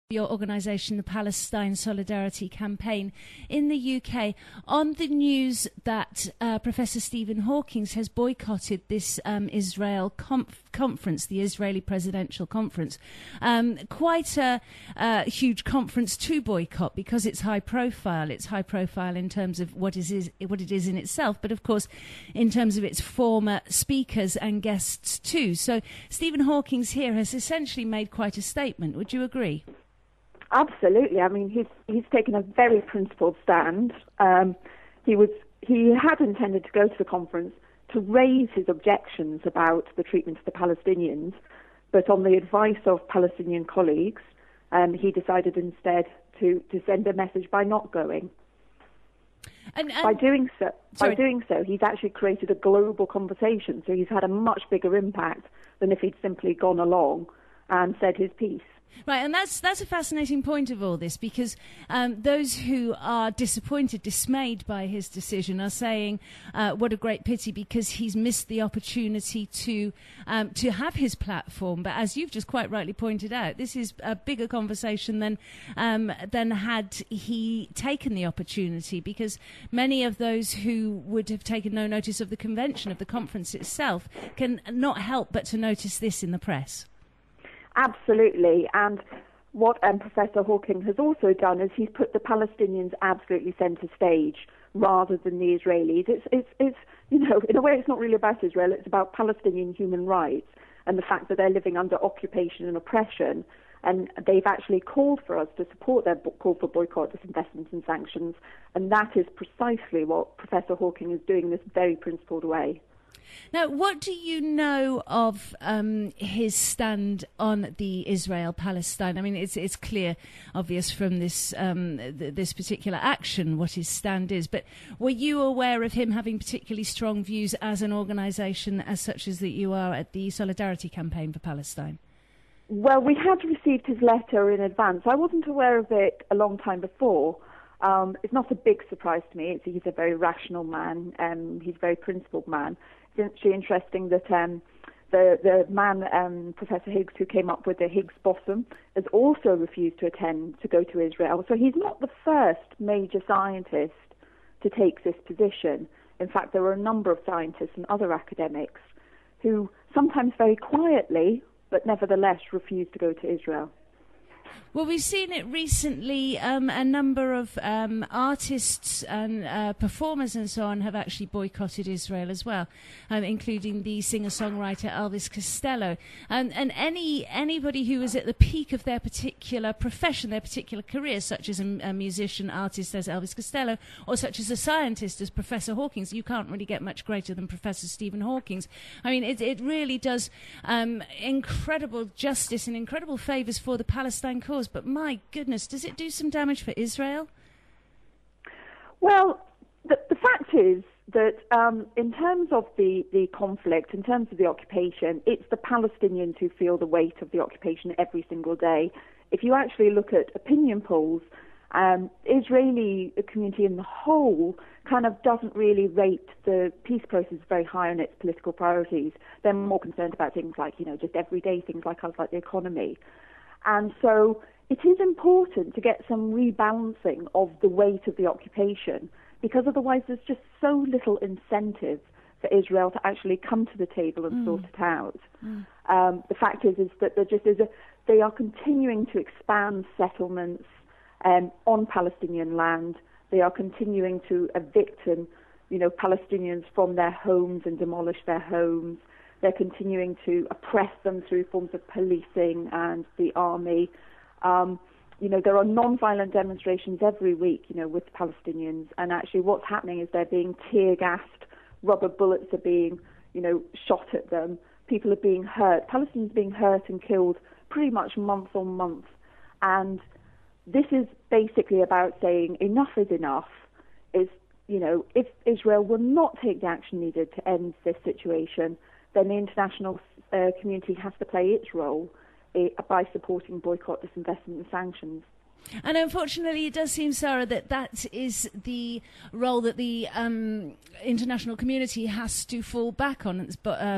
your organisation, the Palestine Solidarity Campaign in the UK, on the news that Professor Stephen Hawking has boycotted this Israel conference, the Israeli Presidential Conference. Quite a huge conference to boycott because it's high profile. It's high profile in terms of what it is in itself, but of course in terms of its former speakers and guests too. So Stephen Hawking here has essentially made quite a statement. Would you agree? Absolutely. I mean, he's taken a very principled stand. He had intended to go to the conference to raise his objections about the treatment of the Palestinians, but on the advice of Palestinian colleagues, he decided instead to send a message by not going. And by doing so, he's actually created a global conversation. So he's had a much bigger impact than if he'd simply gone along and said his piece. Right, and that's a fascinating point of all this, because those who are disappointed, dismayed by his decision are saying, what a great pity, because he's missed the opportunity to have his platform. But as you've just quite rightly pointed out, this is a bigger conversation than had he taken the opportunity, because many of those who would have taken no notice of the convention, of the conference itself, can not help but to notice this in the press. Absolutely, and what Professor Hawking has also done is he's put the Palestinians absolutely centre stage rather than the Israelis. It's in a way it's not really about Israel, it's about Palestinian human rights and the fact that they're living under occupation and oppression, and they've actually called for us to support their call for boycott, disinvestment and sanctions, and that is precisely what Professor Hawking is doing in this very principled way. Now, what do you know of his stand on the Israel-Palestine? I mean, it's clear, obvious from this this particular action what his stand is. But were you aware of him having particularly strong views as an organisation, as such as that you are at the Solidarity Campaign for Palestine? Well, we had received his letter in advance. I wasn't aware of it a long time before. It's not a big surprise to me. He's a very rational man. He's a very principled man. It's actually interesting that the man, Professor Higgs, who came up with the Higgs bosom, has also refused to go to Israel. So he's not the first major scientist to take this position. In fact, there are a number of scientists and other academics who sometimes very quietly, but nevertheless refuse to go to Israel. Well, we've seen it recently. A number of artists and performers and so on have actually boycotted Israel as well, including the singer-songwriter Elvis Costello. And anybody who is at the peak of their particular profession, their particular career, such as a musician, artist as Elvis Costello, or such as a scientist as Professor Hawking. You can't really get much greater than Professor Stephen Hawking. I mean, it really does incredible justice and incredible favours for the Palestine cause. But my goodness, does it do some damage for Israel? Well, the fact is that in terms of the conflict, in terms of the occupation, it's the Palestinians who feel the weight of the occupation every single day. If you actually look at opinion polls, Israeli community in the whole kind of doesn't really rate the peace process very high on its political priorities. They're more concerned about things like, just everyday things like the economy. And so it is important to get some rebalancing of the weight of the occupation, because otherwise there's just so little incentive for Israel to actually come to the table and sort it out. The fact is that there just is they are continuing to expand settlements on Palestinian land. They are continuing to evict Palestinians from their homes and demolish their homes. They're continuing to oppress them through forms of policing and the army. There are non-violent demonstrations every week, with Palestinians. And actually what's happening is they're being tear-gassed. Rubber bullets are being, shot at them. People are being hurt. Palestinians are being hurt and killed pretty much month on month. And this is basically about saying enough is enough. If Israel will not take the action needed to end this situation, then the international community has to play its role by supporting boycott, disinvestment and sanctions. And unfortunately, it does seem, Sara, that is the role that the international community has to fall back on,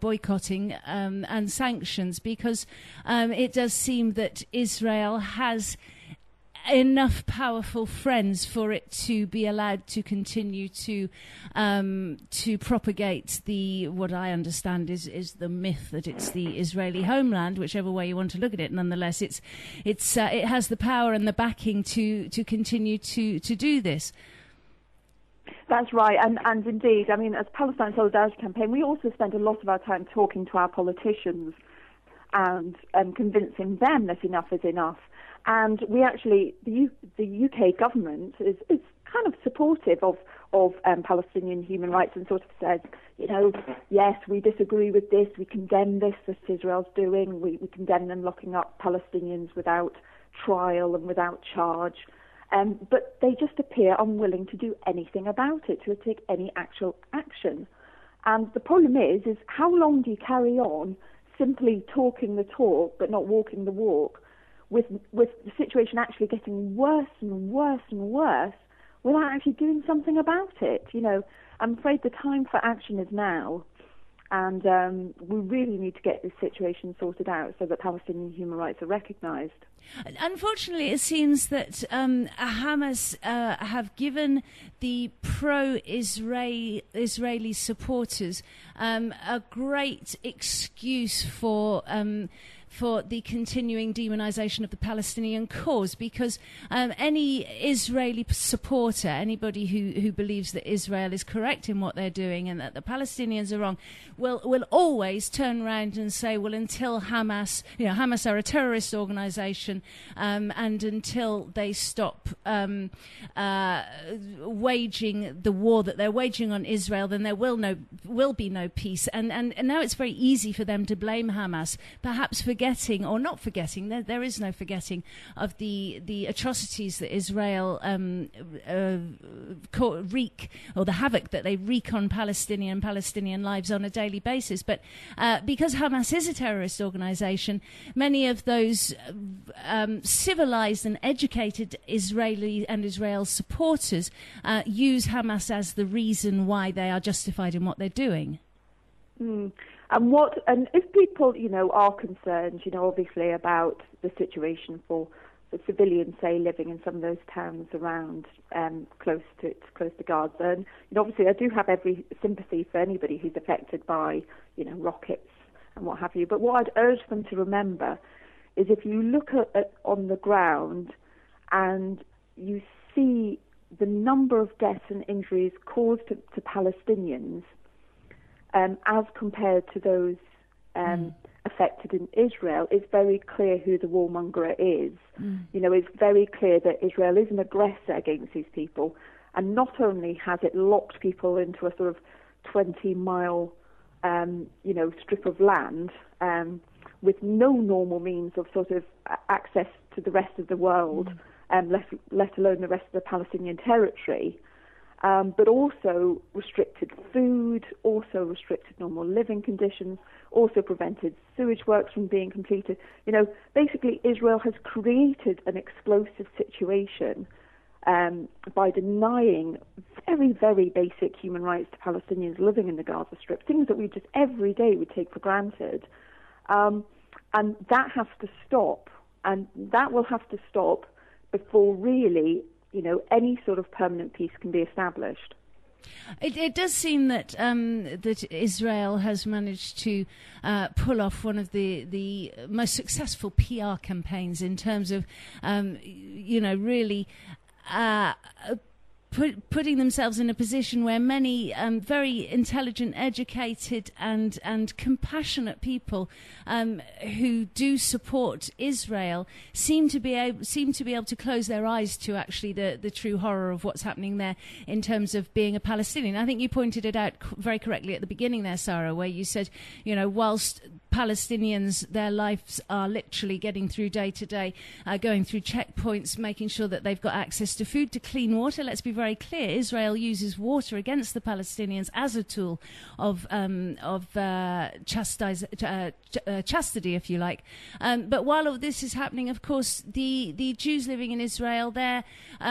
boycotting and sanctions, because it does seem that Israel has enough powerful friends for it to be allowed to continue to propagate what I understand is the myth that it's the Israeli homeland, whichever way you want to look at it. Nonetheless, it has the power and the backing to continue to do this. That's right, and indeed, I mean, as Palestine Solidarity Campaign, we also spend a lot of our time talking to our politicians and convincing them that enough is enough. And we actually, the UK government is kind of supportive of Palestinian human rights and sort of says, yes, we disagree with this, we condemn this that Israel's doing, we condemn them locking up Palestinians without trial and without charge. But they just appear unwilling to do anything about it, to take any actual action. And the problem is how long do you carry on simply talking the talk but not walking the walk? With the situation actually getting worse and worse and worse without actually doing something about it. I'm afraid the time for action is now, and we really need to get this situation sorted out so that Palestinian human rights are recognised. Unfortunately, it seems that Hamas have given the pro-Israeli supporters a great excuse for the continuing demonisation of the Palestinian cause, because any Israeli supporter, anybody who believes that Israel is correct in what they're doing and that the Palestinians are wrong, will always turn around and say, well, until Hamas are a terrorist organisation, and until they stop waging the war that they're waging on Israel, then there will be no peace. And now it's very easy for them to blame Hamas, perhaps forgetting, or not forgetting, there is no forgetting of the atrocities that Israel wreak, or the havoc that they wreak on Palestinian lives on a daily basis. But because Hamas is a terrorist organisation, many of those civilized and educated Israeli and Israel supporters use Hamas as the reason why they are justified in what they're doing. And if people, are concerned, obviously about the situation for the civilians, say, living in some of those towns around close to Gaza, and obviously I do have every sympathy for anybody who's affected by, rockets and what have you. But what I'd urge them to remember is, if you look at on the ground and you see the number of deaths and injuries caused to Palestinians, as compared to those affected in Israel, it's very clear who the warmonger is. It's very clear that Israel is an aggressor against these people, and not only has it locked people into a sort of 20-mile, strip of land with no normal means of sort of access to the rest of the world, let alone the rest of the Palestinian territory, but also restricted food, also restricted normal living conditions, also prevented sewage works from being completed. Basically Israel has created an explosive situation by denying very, very basic human rights to Palestinians living in the Gaza Strip, things that we just every day would take for granted. And that has to stop, and that will have to stop before really any sort of permanent peace can be established. It does seem that that Israel has managed to pull off one of the most successful PR campaigns in terms of, really putting themselves in a position where many very intelligent, educated, and compassionate people who do support Israel seem to be able to close their eyes to actually the true horror of what's happening there in terms of being a Palestinian. I think you pointed it out very correctly at the beginning there, Sara, where you said, whilst Palestinians, their lives are literally getting through day to day, going through checkpoints, making sure that they've got access to food, to clean water. Let's be very clear: Israel uses water against the Palestinians as a tool of chastity, if you like. But while all this is happening, of course, the Jews living in Israel, their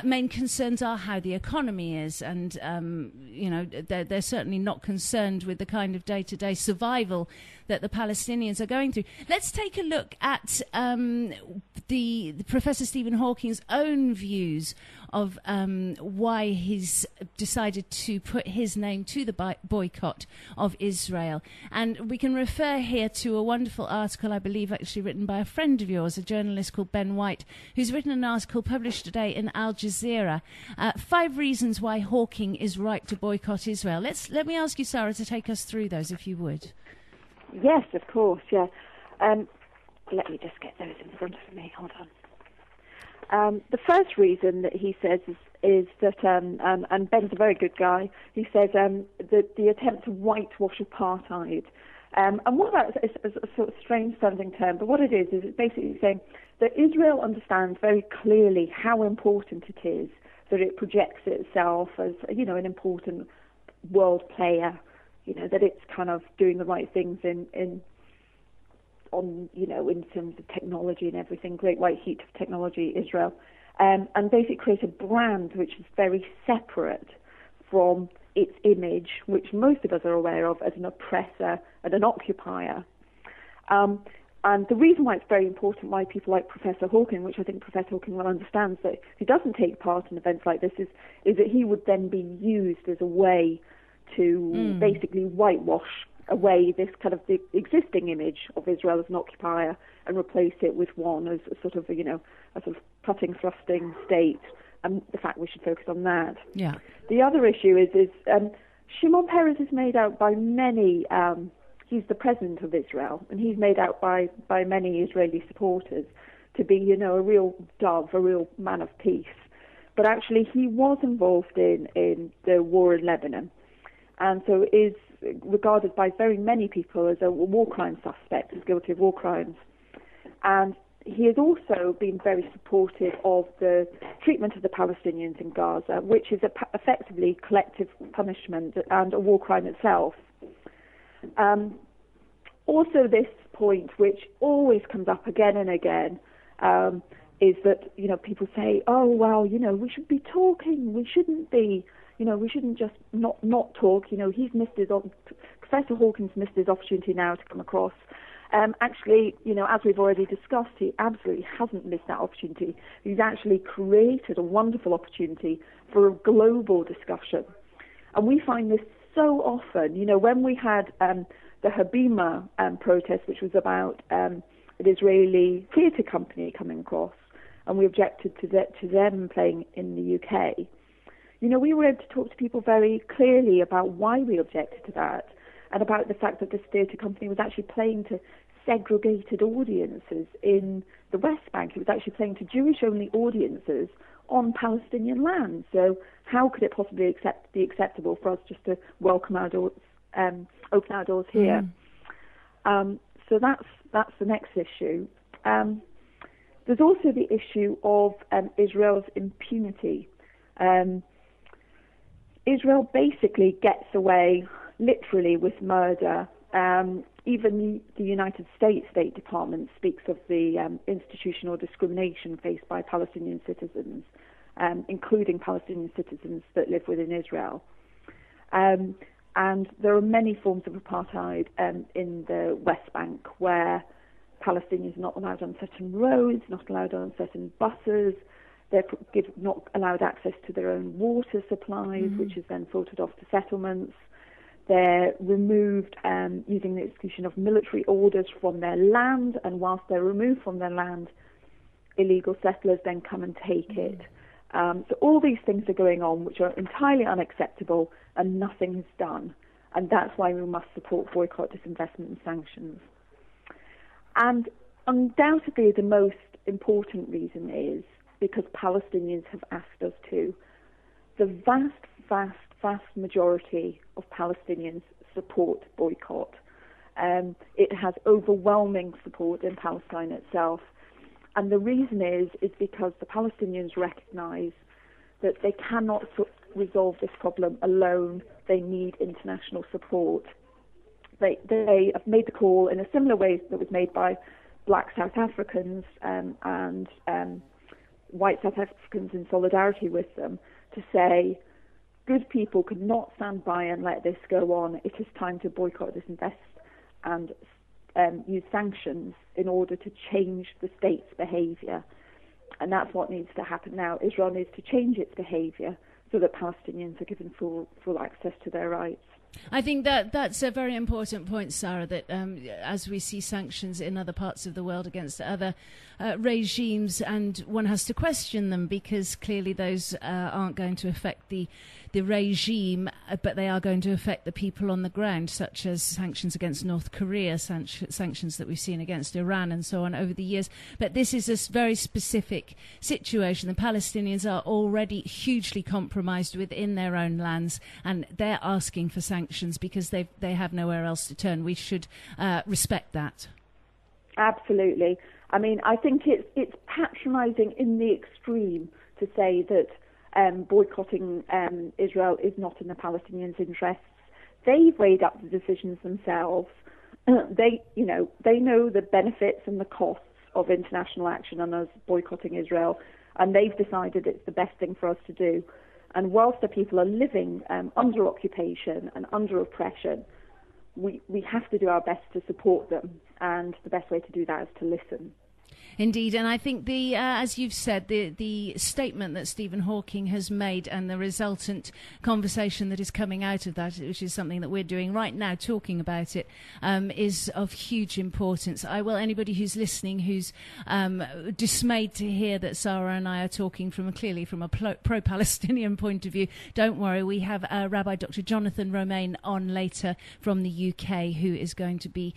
main concerns are how the economy is, and they're certainly not concerned with the kind of day-to-day survival that the Palestinians are going through. Let's take a look at the Professor Stephen Hawking's own views of why he's decided to put his name to the boycott of Israel. And we can refer here to a wonderful article, I believe actually written by a friend of yours, a journalist called Ben White, who's written an article published today in Al Jazeera, 5 reasons why Hawking is right to boycott Israel. Let me ask you, Sara, to take us through those, if you would. Yes, of course, yeah. Let me just get those in front of me. Hold on. The first reason that he says is that, and Ben's a very good guy, he says that the attempt to whitewash apartheid. And what that is a sort of strange-sounding term, but what it is it's basically saying that Israel understands very clearly how important it is that it projects itself as, an important world player. That it's kind of doing the right things in terms of technology and everything, great white heat of technology, Israel, and basically create a brand which is very separate from its image, which most of us are aware of as an oppressor and an occupier. And the reason why it's very important, why people like Professor Hawking, which I think Professor Hawking well understands, that he doesn't take part in events like this, is that he would then be used as a way to basically whitewash away this kind of the existing image of Israel as an occupier and replace it with one as a sort of cutting, thrusting state, and the fact we should focus on that. Yeah. The other issue is Shimon Peres is made out by many. He's the president of Israel, and he's made out by many Israeli supporters to be, a real dove, a real man of peace. But actually, he was involved in the war in Lebanon, and so is regarded by very many people as a war crime suspect, as guilty of war crimes. And he has also been very supportive of the treatment of the Palestinians in Gaza, which is effectively collective punishment and a war crime itself. Also, this point, which always comes up again and again, is that, people say, oh, well, we should be talking, we shouldn't be, we shouldn't just not talk. He's missed Professor Hawking's missed his opportunity now to come across. Actually, as we've already discussed, he absolutely hasn't missed that opportunity. He's actually created a wonderful opportunity for a global discussion. And we find this so often. When we had the Habima protest, which was about an Israeli theatre company coming across, and we objected to them playing in the UK, we were able to talk to people very clearly about why we objected to that, and about the fact that this theatre company was actually playing to segregated audiences in the West Bank. It was actually playing to Jewish-only audiences on Palestinian land. So how could it possibly be acceptable for us just to welcome our doors, open our doors here? So that's the next issue. There's also the issue of Israel's impunity. Israel basically gets away literally with murder. Even the United States State Department speaks of the institutional discrimination faced by Palestinian citizens, including Palestinian citizens that live within Israel. And there are many forms of apartheid in the West Bank, where Palestinians are not allowed on certain roads, not allowed on certain buses. They're not allowed access to their own water supplies, which is then filtered off to settlements. They're removed using the execution of military orders from their land, and whilst they're removed from their land, illegal settlers then come and take it. So all these things are going on which are entirely unacceptable, and nothing is done. And that's why we must support boycott, disinvestment and sanctions. And undoubtedly the most important reason is because Palestinians have asked us to. The vast majority of Palestinians support boycott. It has overwhelming support in Palestine itself. And the reason is because the Palestinians recognise that they cannot resolve this problem alone. They need international support. They have made the call in a similar way that was made by black South Africans and white South Africans in solidarity with them, to say, good people cannot stand by and let this go on. It is time to boycott, disinvest, and use sanctions in order to change the state's behaviour. And that's what needs to happen now. Israel needs to change its behaviour so that Palestinians are given full access to their rights. I think that's a very important point, Sara, that as we see sanctions in other parts of the world against other regimes, and one has to question them, because clearly those aren't going to affect the regime, but they are going to affect the people on the ground, such as sanctions against North Korea, sanctions that we've seen against Iran and so on over the years. But this is a very specific situation. The Palestinians are already hugely compromised within their own lands, and they're asking for sanctions because they have nowhere else to turn. We should respect that. Absolutely. I mean, I think it's patronising in the extreme to say that boycotting Israel is not in the Palestinians' interests. They've weighed up the decisions themselves. They know the benefits and the costs of international action and us boycotting Israel, and they've decided it's the best thing for us to do. And whilst the people are living under occupation and under oppression, we have to do our best to support them, and the best way to do that is to listen. Indeed, and I think as you've said, the statement that Stephen Hawking has made and the resultant conversation that is coming out of that, which is something that we're doing right now, talking about it, is of huge importance. Anybody who's listening, who's dismayed to hear that Sara and I are talking clearly from a pro-Palestinian point of view, don't worry. We have Rabbi Dr. Jonathan Romain on later from the UK, who is going to be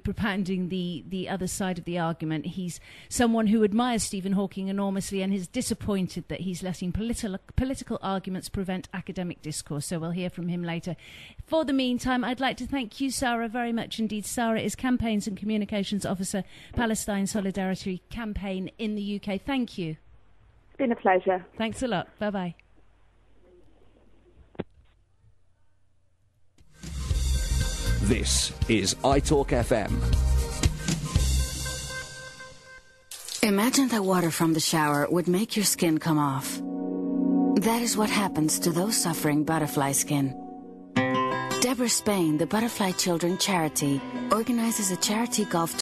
propounding the other side of the argument. He's someone who admires Stephen Hawking enormously and is disappointed that he's letting political arguments prevent academic discourse. So we'll hear from him later. For the meantime, I'd like to thank you, Sara, very much indeed. Sara is Campaigns and Communications Officer, Palestine Solidarity Campaign in the UK. Thank you. It's been a pleasure. Thanks a lot. Bye-bye. This is iTalk FM. Imagine that water from the shower would make your skin come off. That is what happens to those suffering butterfly skin. Deborah Spain, the Butterfly Children Charity, organizes a charity golf